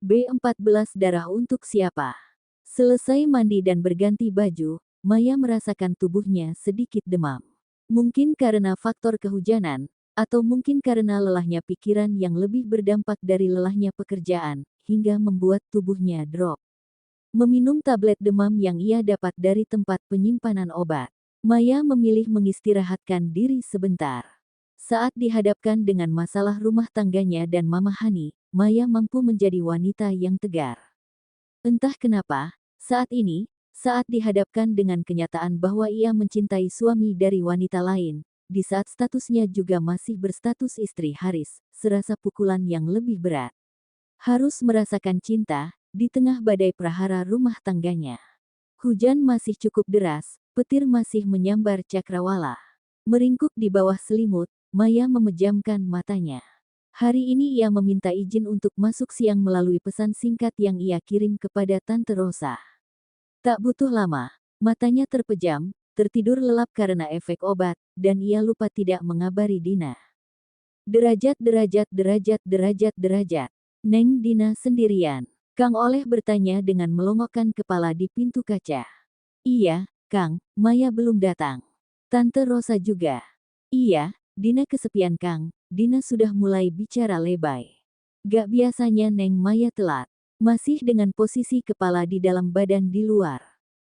B14 darah untuk siapa? Selesai mandi dan berganti baju, Maya merasakan tubuhnya sedikit demam. Mungkin karena faktor kehujanan, atau mungkin karena lelahnya pikiran yang lebih berdampak dari lelahnya pekerjaan, hingga membuat tubuhnya drop. Meminum tablet demam yang ia dapat dari tempat penyimpanan obat, Maya memilih mengistirahatkan diri sebentar. Saat dihadapkan dengan masalah rumah tangganya dan Mama Hani, Maya mampu menjadi wanita yang tegar. Entah kenapa, saat dihadapkan dengan kenyataan bahwa ia mencintai suami dari wanita lain, di saat statusnya juga masih berstatus istri Haris, serasa pukulan yang lebih berat. Harus merasakan cinta, di tengah badai prahara rumah tangganya. Hujan masih cukup deras, petir masih menyambar cakrawala. Meringkuk di bawah selimut, Maya memejamkan matanya. Hari ini ia meminta izin untuk masuk siang melalui pesan singkat yang ia kirim kepada Tante Rosa. Tak butuh lama, matanya terpejam, tertidur lelap karena efek obat, dan ia lupa tidak mengabari Dina. Derajat. Neng Dina sendirian. Kang Oleh bertanya dengan melongokkan kepala di pintu kaca. Iya, Kang, Maya belum datang. Tante Rosa juga. Iya, Dina kesepian Kang. Dina sudah mulai bicara lebay. Gak biasanya Neng Maya telat. Masih dengan posisi kepala di dalam badan di luar.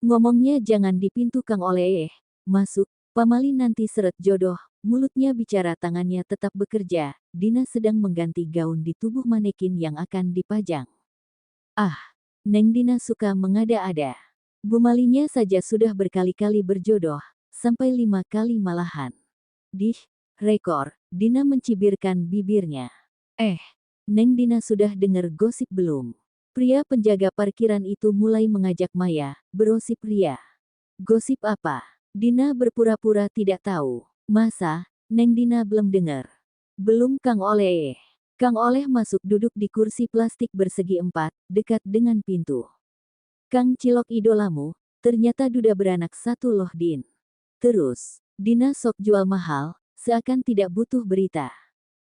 Ngomongnya jangan di pintu Kang Oleh. Masuk, pamali nanti seret jodoh. Mulutnya bicara tangannya tetap bekerja. Dina sedang mengganti gaun di tubuh manekin yang akan dipajang. Ah, Neng Dina suka mengada-ada. Bumalinya saja sudah berkali-kali berjodoh. Sampai 5 kali malahan. Rekor, Dina mencibirkan bibirnya. Neng Dina sudah dengar gosip belum? Pria penjaga parkiran itu mulai mengajak Maya, berosip ria. Gosip apa? Dina berpura-pura tidak tahu. Masa, Neng Dina belum dengar? Belum Kang Oleh. Kang Oleh masuk duduk di kursi plastik bersegi 4, dekat dengan pintu. Kang Cilok idolamu, ternyata duda beranak satu loh Din. Terus, Dina sok jual mahal, seakan tidak butuh berita.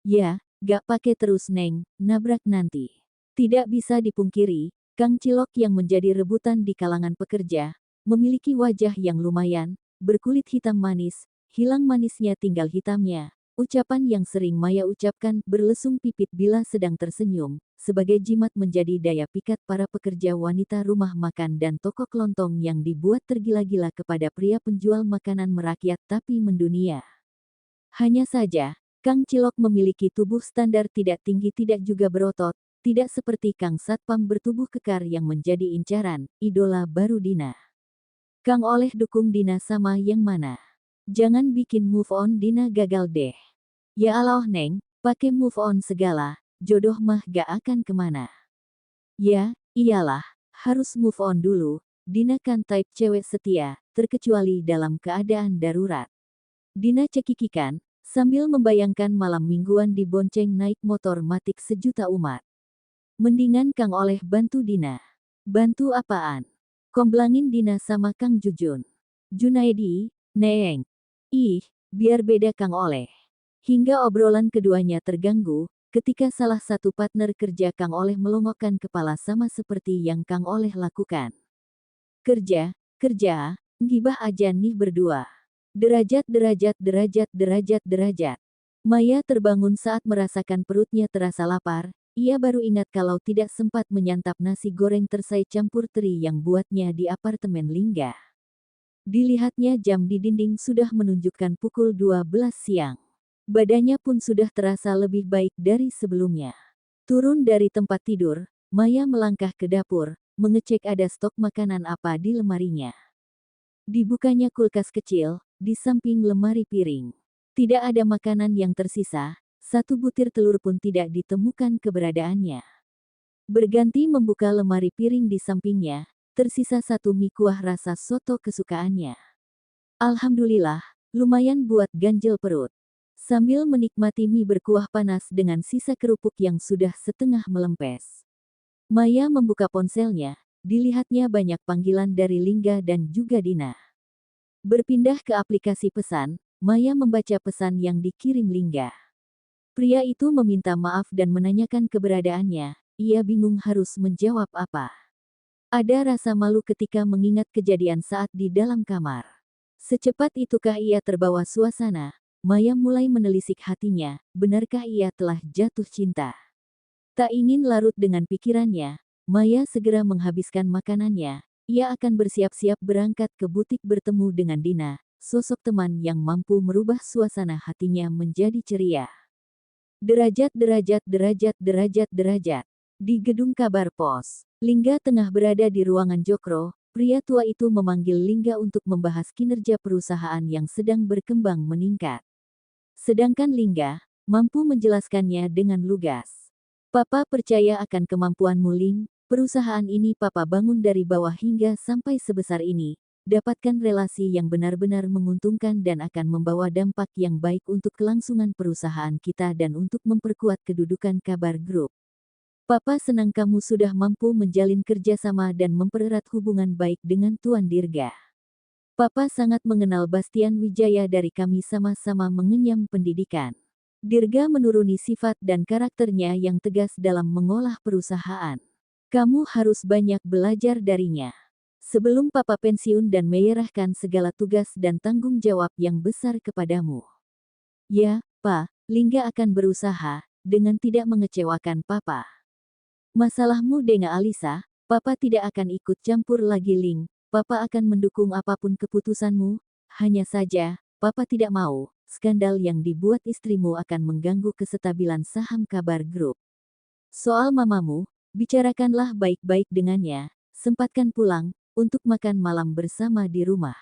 Ya, gak pake terus Neng, nabrak nanti. Tidak bisa dipungkiri, Kang Cilok yang menjadi rebutan di kalangan pekerja, memiliki wajah yang lumayan, berkulit hitam manis, hilang manisnya tinggal hitamnya. Ucapan yang sering Maya ucapkan berlesung pipit bila sedang tersenyum, sebagai jimat menjadi daya pikat para pekerja wanita rumah makan dan toko kelontong yang dibuat tergila-gila kepada pria penjual makanan merakyat tapi mendunia. Hanya saja, Kang Cilok memiliki tubuh standar tidak tinggi tidak juga berotot, tidak seperti Kang Satpam bertubuh kekar yang menjadi incaran, idola baru Dina. Kang Oleh dukung Dina sama yang mana? Jangan bikin move on Dina gagal deh. Ya Allah Neng, pakai move on segala, jodoh mah gak akan kemana. Ya, iyalah, harus move on dulu, Dina kan type cewek setia, terkecuali dalam keadaan darurat. Dina cekikikan, sambil membayangkan malam mingguan dibonceng naik motor matik sejuta umat. Mendingan Kang Oleh bantu Dina. Bantu apaan? Komblangin Dina sama Kang Jujun. Junaedi, Neng. Biar beda Kang Oleh. Hingga obrolan keduanya terganggu, ketika salah satu partner kerja Kang Oleh melongokkan kepala sama seperti yang Kang Oleh lakukan. Kerja, ngibah aja nih berdua. Derajat. Maya terbangun saat merasakan perutnya terasa lapar, ia baru ingat kalau tidak sempat menyantap nasi goreng tersai campur teri yang buatnya di apartemen Lingga. Dilihatnya jam di dinding sudah menunjukkan pukul 12 siang. Badannya pun sudah terasa lebih baik dari sebelumnya. Turun dari tempat tidur, Maya melangkah ke dapur, mengecek ada stok makanan apa di lemarinya. Dibukanya kulkas kecil, di samping lemari piring. Tidak ada makanan yang tersisa, satu butir telur pun tidak ditemukan keberadaannya. Berganti membuka lemari piring di sampingnya, tersisa satu mie kuah rasa soto kesukaannya. Alhamdulillah, lumayan buat ganjel perut. Sambil menikmati mie berkuah panas dengan sisa kerupuk yang sudah setengah melempes. Maya membuka ponselnya, dilihatnya banyak panggilan dari Lingga dan juga Dina. Berpindah ke aplikasi pesan, Maya membaca pesan yang dikirim Lingga. Pria itu meminta maaf dan menanyakan keberadaannya, ia bingung harus menjawab apa. Ada rasa malu ketika mengingat kejadian saat di dalam kamar. Secepat itukah ia terbawa suasana? Maya mulai menelisik hatinya, benarkah ia telah jatuh cinta? Tak ingin larut dengan pikirannya, Maya segera menghabiskan makanannya. Ia akan bersiap-siap berangkat ke butik bertemu dengan Dina, sosok teman yang mampu merubah suasana hatinya menjadi ceria. Derajat, derajat, derajat, derajat, derajat. Di gedung kabar pos, Lingga tengah berada di ruangan Jokro. Pria tua itu memanggil Lingga untuk membahas kinerja perusahaan yang sedang berkembang meningkat. Sedangkan Lingga mampu menjelaskannya dengan lugas. Papa percaya akan kemampuanmu, Ling. Perusahaan ini Papa bangun dari bawah hingga sampai sebesar ini. Dapatkan relasi yang benar-benar menguntungkan dan akan membawa dampak yang baik untuk kelangsungan perusahaan kita dan untuk memperkuat kedudukan Kabar Group. Papa senang kamu sudah mampu menjalin kerjasama dan mempererat hubungan baik dengan Tuan Dirga. Papa sangat mengenal Bastian Wijaya dari kami sama-sama mengenyam pendidikan. Dirga menuruni sifat dan karakternya yang tegas dalam mengolah perusahaan. Kamu harus banyak belajar darinya. Sebelum Papa pensiun dan menyerahkan segala tugas dan tanggung jawab yang besar kepadamu. Ya, Pa, Lingga akan berusaha, dengan tidak mengecewakan Papa. Masalahmu dengan Alisa, Papa tidak akan ikut campur lagi, Ling. Papa akan mendukung apapun keputusanmu, hanya saja, Papa tidak mau, skandal yang dibuat istrimu akan mengganggu kestabilan saham Kabar Group. Soal mamamu, bicarakanlah baik-baik dengannya, sempatkan pulang, untuk makan malam bersama di rumah.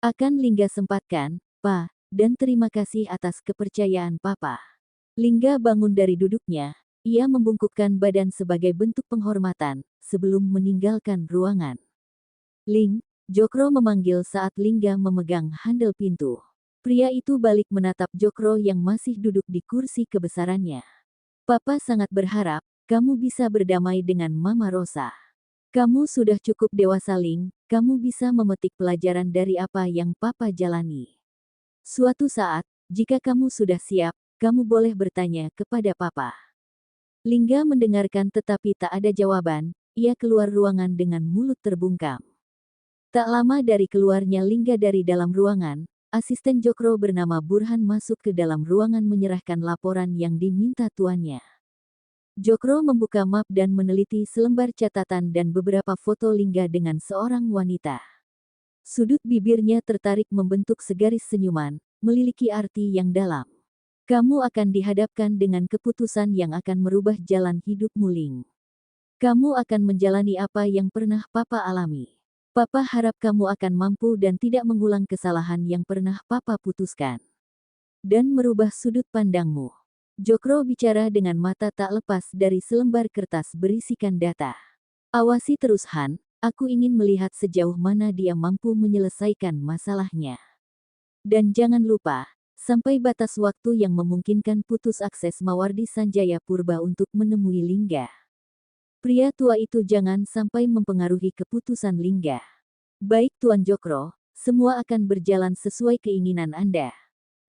Akan Lingga sempatkan, Pa, dan terima kasih atas kepercayaan Papa. Lingga bangun dari duduknya. Ia membungkukkan badan sebagai bentuk penghormatan, sebelum meninggalkan ruangan. Ling, Jokro memanggil saat Lingga memegang handle pintu. Pria itu balik menatap Jokro yang masih duduk di kursi kebesarannya. Papa sangat berharap, kamu bisa berdamai dengan Mama Rosa. Kamu sudah cukup dewasa, Ling, kamu bisa memetik pelajaran dari apa yang Papa jalani. Suatu saat, jika kamu sudah siap, kamu boleh bertanya kepada Papa. Lingga mendengarkan tetapi tak ada jawaban, ia keluar ruangan dengan mulut terbungkam. Tak lama dari keluarnya Lingga dari dalam ruangan, asisten Jokro bernama Burhan masuk ke dalam ruangan menyerahkan laporan yang diminta tuannya. Jokro membuka map dan meneliti selembar catatan dan beberapa foto Lingga dengan seorang wanita. Sudut bibirnya tertarik membentuk segaris senyuman, memiliki arti yang dalam. Kamu akan dihadapkan dengan keputusan yang akan merubah jalan hidupmu, Ling. Kamu akan menjalani apa yang pernah Papa alami. Papa harap kamu akan mampu dan tidak mengulang kesalahan yang pernah Papa putuskan. Dan merubah sudut pandangmu. Jokro bicara dengan mata tak lepas dari selembar kertas berisikan data. Awasi terus, Han, aku ingin melihat sejauh mana dia mampu menyelesaikan masalahnya. Dan jangan lupa, sampai batas waktu yang memungkinkan putus akses Mawardi Sanjaya Purba untuk menemui Lingga. Pria tua itu jangan sampai mempengaruhi keputusan Lingga. Baik Tuan Jokro, semua akan berjalan sesuai keinginan Anda.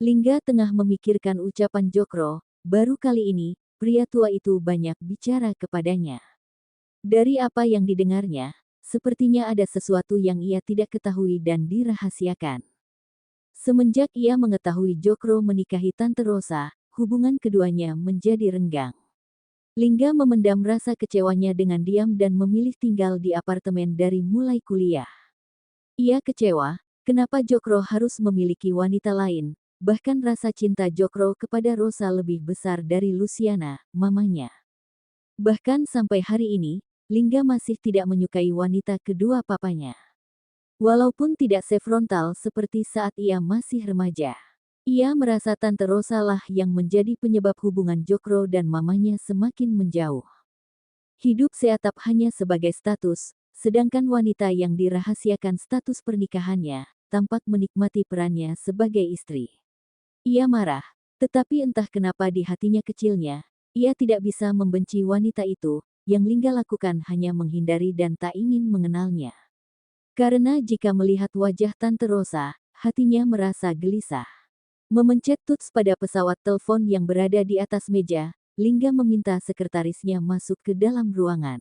Lingga tengah memikirkan ucapan Jokro, baru kali ini, pria tua itu banyak bicara kepadanya. Dari apa yang didengarnya, sepertinya ada sesuatu yang ia tidak ketahui dan dirahasiakan. Semenjak ia mengetahui Jokro menikahi Tante Rosa, hubungan keduanya menjadi renggang. Lingga memendam rasa kecewanya dengan diam dan memilih tinggal di apartemen dari mulai kuliah. Ia kecewa, kenapa Jokro harus memiliki wanita lain, bahkan rasa cinta Jokro kepada Rosa lebih besar dari Luciana, mamanya. Bahkan sampai hari ini, Lingga masih tidak menyukai wanita kedua papanya. Walaupun tidak sefrontal seperti saat ia masih remaja. Ia merasa Tante Rosa lah yang menjadi penyebab hubungan Jokro dan mamanya semakin menjauh. Hidup seatap hanya sebagai status, sedangkan wanita yang dirahasiakan status pernikahannya, tampak menikmati perannya sebagai istri. Ia marah, tetapi entah kenapa di hatinya kecilnya, ia tidak bisa membenci wanita itu, yang Lingga lakukan hanya menghindari dan tak ingin mengenalnya. Karena jika melihat wajah Tante Rosa, hatinya merasa gelisah. Memencet tuts pada pesawat telepon yang berada di atas meja, Lingga meminta sekretarisnya masuk ke dalam ruangan.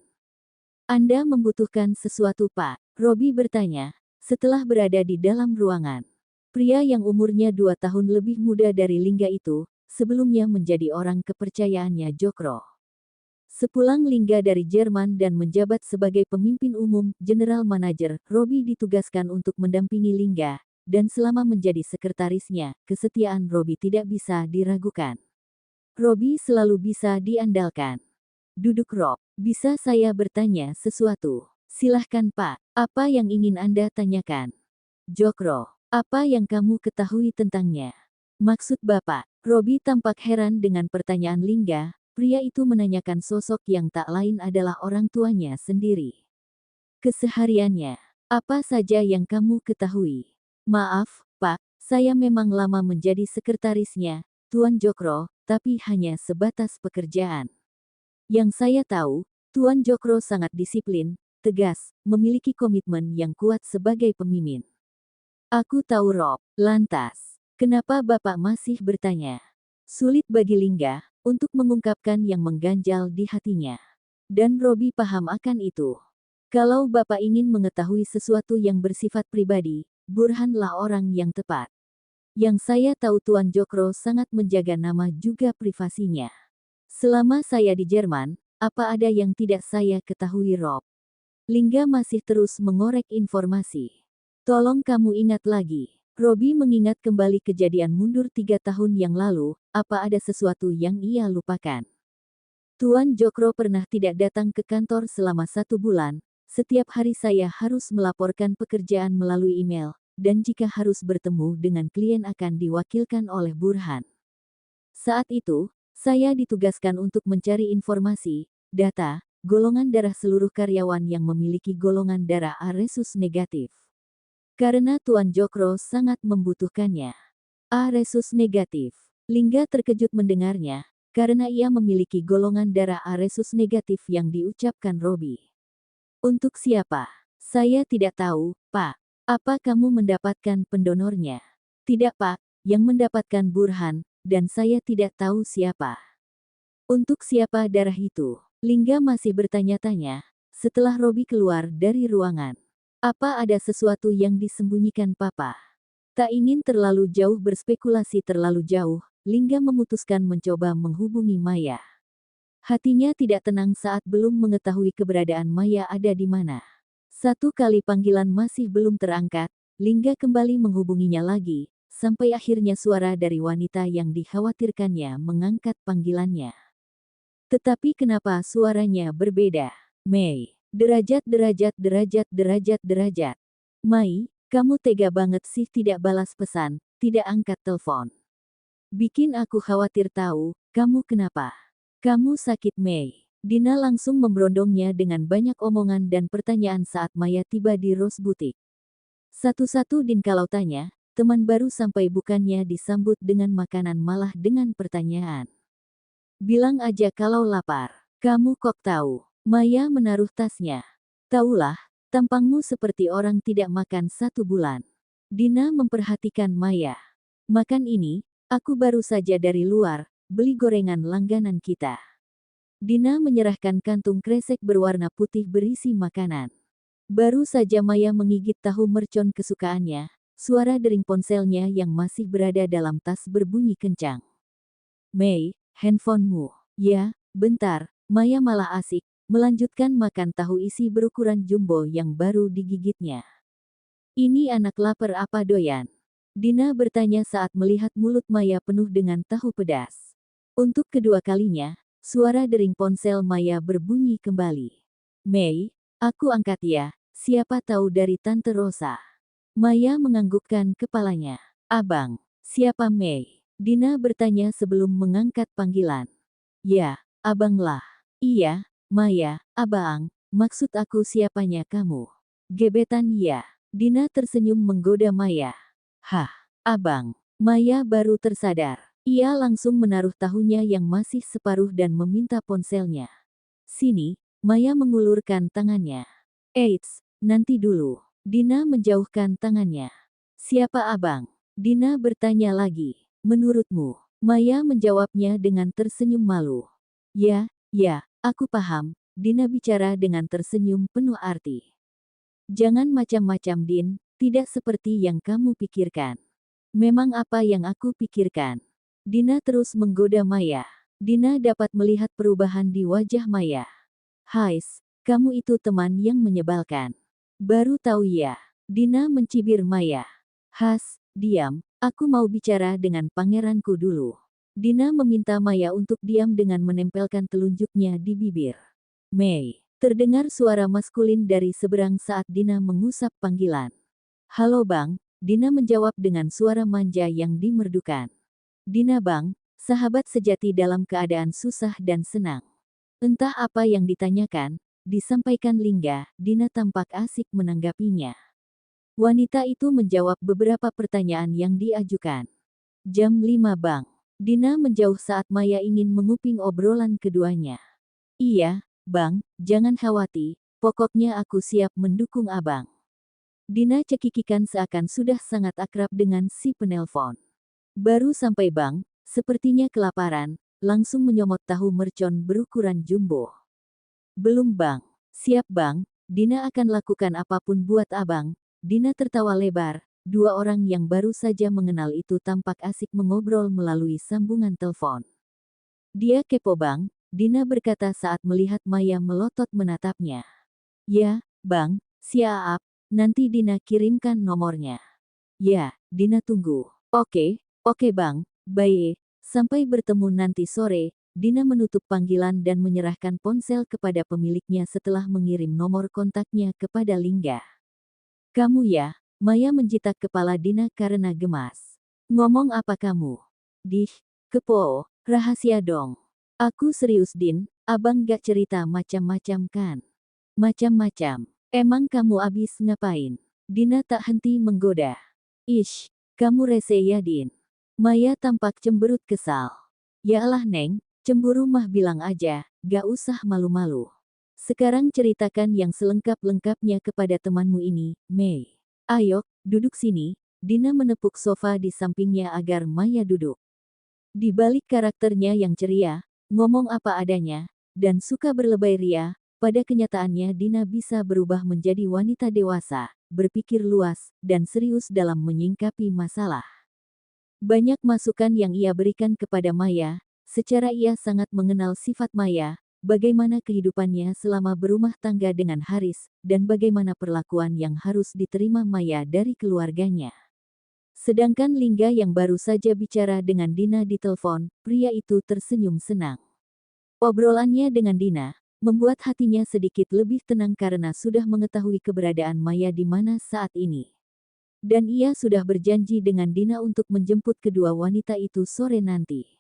Anda membutuhkan sesuatu, Pak? Robi bertanya, setelah berada di dalam ruangan. Pria yang umurnya 2 tahun lebih muda dari Lingga itu, sebelumnya menjadi orang kepercayaannya Jokro. Sepulang Lingga dari Jerman dan menjabat sebagai pemimpin umum, General Manager, Robi ditugaskan untuk mendampingi Lingga, dan selama menjadi sekretarisnya, kesetiaan Robi tidak bisa diragukan. Robi selalu bisa diandalkan. Duduk Rob, bisa saya bertanya sesuatu? Silahkan Pak, apa yang ingin Anda tanyakan? Jokro, apa yang kamu ketahui tentangnya? Maksud Bapak, Robi tampak heran dengan pertanyaan Lingga. Pria itu menanyakan sosok yang tak lain adalah orang tuanya sendiri. Kesehariannya, apa saja yang kamu ketahui? Maaf, Pak, saya memang lama menjadi sekretarisnya, Tuan Jokro, tapi hanya sebatas pekerjaan. Yang saya tahu, Tuan Jokro sangat disiplin, tegas, memiliki komitmen yang kuat sebagai pemimpin. Aku tahu Rob. Lantas, kenapa Bapak masih bertanya? Sulit bagi Lingga untuk mengungkapkan yang mengganjal di hatinya. Dan Robi paham akan itu. Kalau Bapak ingin mengetahui sesuatu yang bersifat pribadi, Burhanlah orang yang tepat. Yang saya tahu Tuan Jokro sangat menjaga nama juga privasinya. Selama saya di Jerman, apa ada yang tidak saya ketahui Rob? Lingga masih terus mengorek informasi. Tolong kamu ingat lagi. Robi mengingat kembali kejadian mundur 3 tahun yang lalu, apa ada sesuatu yang ia lupakan. Tuan Jokro pernah tidak datang ke kantor selama 1 bulan, setiap hari saya harus melaporkan pekerjaan melalui email, dan jika harus bertemu dengan klien akan diwakilkan oleh Burhan. Saat itu, saya ditugaskan untuk mencari informasi, data, golongan darah seluruh karyawan yang memiliki golongan darah A resus negatif. Karena Tuan Jokro sangat membutuhkannya. A resus negatif. Lingga terkejut mendengarnya, karena ia memiliki golongan darah A resus negatif yang diucapkan Robi. Untuk siapa? Saya tidak tahu, Pak. Apa kamu mendapatkan pendonornya? Tidak, Pak, yang mendapatkan Burhan, dan saya tidak tahu siapa. Untuk siapa darah itu? Lingga masih bertanya-tanya, setelah Robi keluar dari ruangan. Apa ada sesuatu yang disembunyikan Papa? Tak ingin terlalu jauh berspekulasi terlalu jauh, Lingga memutuskan mencoba menghubungi Maya. Hatinya tidak tenang saat belum mengetahui keberadaan Maya ada di mana. 1 kali panggilan masih belum terangkat, Lingga kembali menghubunginya lagi, sampai akhirnya suara dari wanita yang dikhawatirkannya mengangkat panggilannya. Tetapi kenapa suaranya berbeda? Mei. Derajat. Mai, kamu tega banget sih tidak balas pesan, tidak angkat telepon. Bikin aku khawatir tahu, kamu kenapa? Kamu sakit Mei. Dina langsung memberondongnya dengan banyak omongan dan pertanyaan saat Maya tiba di Rose Boutique. Satu-satu Din kalau tanya, teman baru sampai bukannya disambut dengan makanan malah dengan pertanyaan. Bilang aja kalau lapar. Kamu kok tahu? Maya menaruh tasnya. Taulah, tampangmu seperti orang tidak makan 1 bulan. Dina memperhatikan Maya. Makan ini, aku baru saja dari luar, beli gorengan langganan kita. Dina menyerahkan kantung kresek berwarna putih berisi makanan. Baru saja Maya menggigit tahu mercon kesukaannya, suara dering ponselnya yang masih berada dalam tas berbunyi kencang. Mei, handphonemu. Ya, bentar, Maya malah asik, melanjutkan makan tahu isi berukuran jumbo yang baru digigitnya. Ini anak lapar apa doyan? Dina bertanya saat melihat mulut Maya penuh dengan tahu pedas. Untuk kedua kalinya, suara dering ponsel Maya berbunyi kembali. Mei, aku angkat ya, siapa tahu dari Tante Rosa. Maya menganggukkan kepalanya. Abang, siapa Mei? Dina bertanya sebelum mengangkat panggilan. Ya, abanglah. Iya, Maya, abang, maksud aku siapanya kamu? Gebetan ya. Dina tersenyum menggoda Maya. Hah, abang. Maya baru tersadar. Ia langsung menaruh tahunya yang masih separuh dan meminta ponselnya. Sini, Maya mengulurkan tangannya. Eits, nanti dulu. Dina menjauhkan tangannya. Siapa abang? Dina bertanya lagi. Menurutmu? Maya menjawabnya dengan tersenyum malu. Ya, ya, aku paham, Dina bicara dengan tersenyum penuh arti. Jangan macam-macam Din, tidak seperti yang kamu pikirkan. Memang apa yang aku pikirkan? Dina terus menggoda Maya. Dina dapat melihat perubahan di wajah Maya. Hais, kamu itu teman yang menyebalkan. Baru tahu ya. Dina mencibir Maya. Has, diam, aku mau bicara dengan pangeranku dulu. Dina meminta Maya untuk diam dengan menempelkan telunjuknya di bibir. Mei, terdengar suara maskulin dari seberang saat Dina mengusap panggilan. Halo Bang, Dina menjawab dengan suara manja yang dimerdukan. Dina Bang, sahabat sejati dalam keadaan susah dan senang. Entah apa yang ditanyakan, disampaikan Lingga, Dina tampak asik menanggapinya. Wanita itu menjawab beberapa pertanyaan yang diajukan. Jam 5 Bang. Dina menjauh saat Maya ingin menguping obrolan keduanya. Iya, Bang, jangan khawatir, pokoknya aku siap mendukung Abang. Dina cekikikan seakan sudah sangat akrab dengan si penelpon. Baru sampai Bang, sepertinya kelaparan, langsung menyomot tahu mercon berukuran jumbo. Belum Bang, siap Bang, Dina akan lakukan apapun buat Abang. Dina tertawa lebar, dua orang yang baru saja mengenal itu tampak asik mengobrol melalui sambungan telepon. Dia kepo Bang, Dina berkata saat melihat Maya melotot menatapnya. Ya, Bang, siap. Nanti Dina kirimkan nomornya. Ya, Dina tunggu. Oke Bang, bye. Sampai bertemu nanti sore. Dina menutup panggilan dan menyerahkan ponsel kepada pemiliknya setelah mengirim nomor kontaknya kepada Lingga. Kamu ya, Maya menjitak kepala Dina karena gemas. Ngomong apa kamu? Dih, kepo, rahasia dong. Aku serius Din, Abang gak cerita macam-macam kan? Macam-macam. Emang kamu abis ngapain? Dina tak henti menggoda. Ish, kamu rese ya Din. Maya tampak cemberut kesal. Yaelah Neng, cemburu mah bilang aja, gak usah malu-malu. Sekarang ceritakan yang selengkap-lengkapnya kepada temanmu ini, Mei. Ayo, duduk sini. Dina menepuk sofa di sampingnya agar Maya duduk. Di balik karakternya yang ceria, ngomong apa adanya, dan suka berlebay ria, pada kenyataannya Dina bisa berubah menjadi wanita dewasa, berpikir luas, dan serius dalam menyingkapi masalah. Banyak masukan yang ia berikan kepada Maya, secara ia sangat mengenal sifat Maya, bagaimana kehidupannya selama berumah tangga dengan Haris, dan bagaimana perlakuan yang harus diterima Maya dari keluarganya. Sedangkan Lingga yang baru saja bicara dengan Dina di telepon, pria itu tersenyum senang. Obrolannya dengan Dina membuat hatinya sedikit lebih tenang karena sudah mengetahui keberadaan Maya di mana saat ini. Dan ia sudah berjanji dengan Dina untuk menjemput kedua wanita itu sore nanti.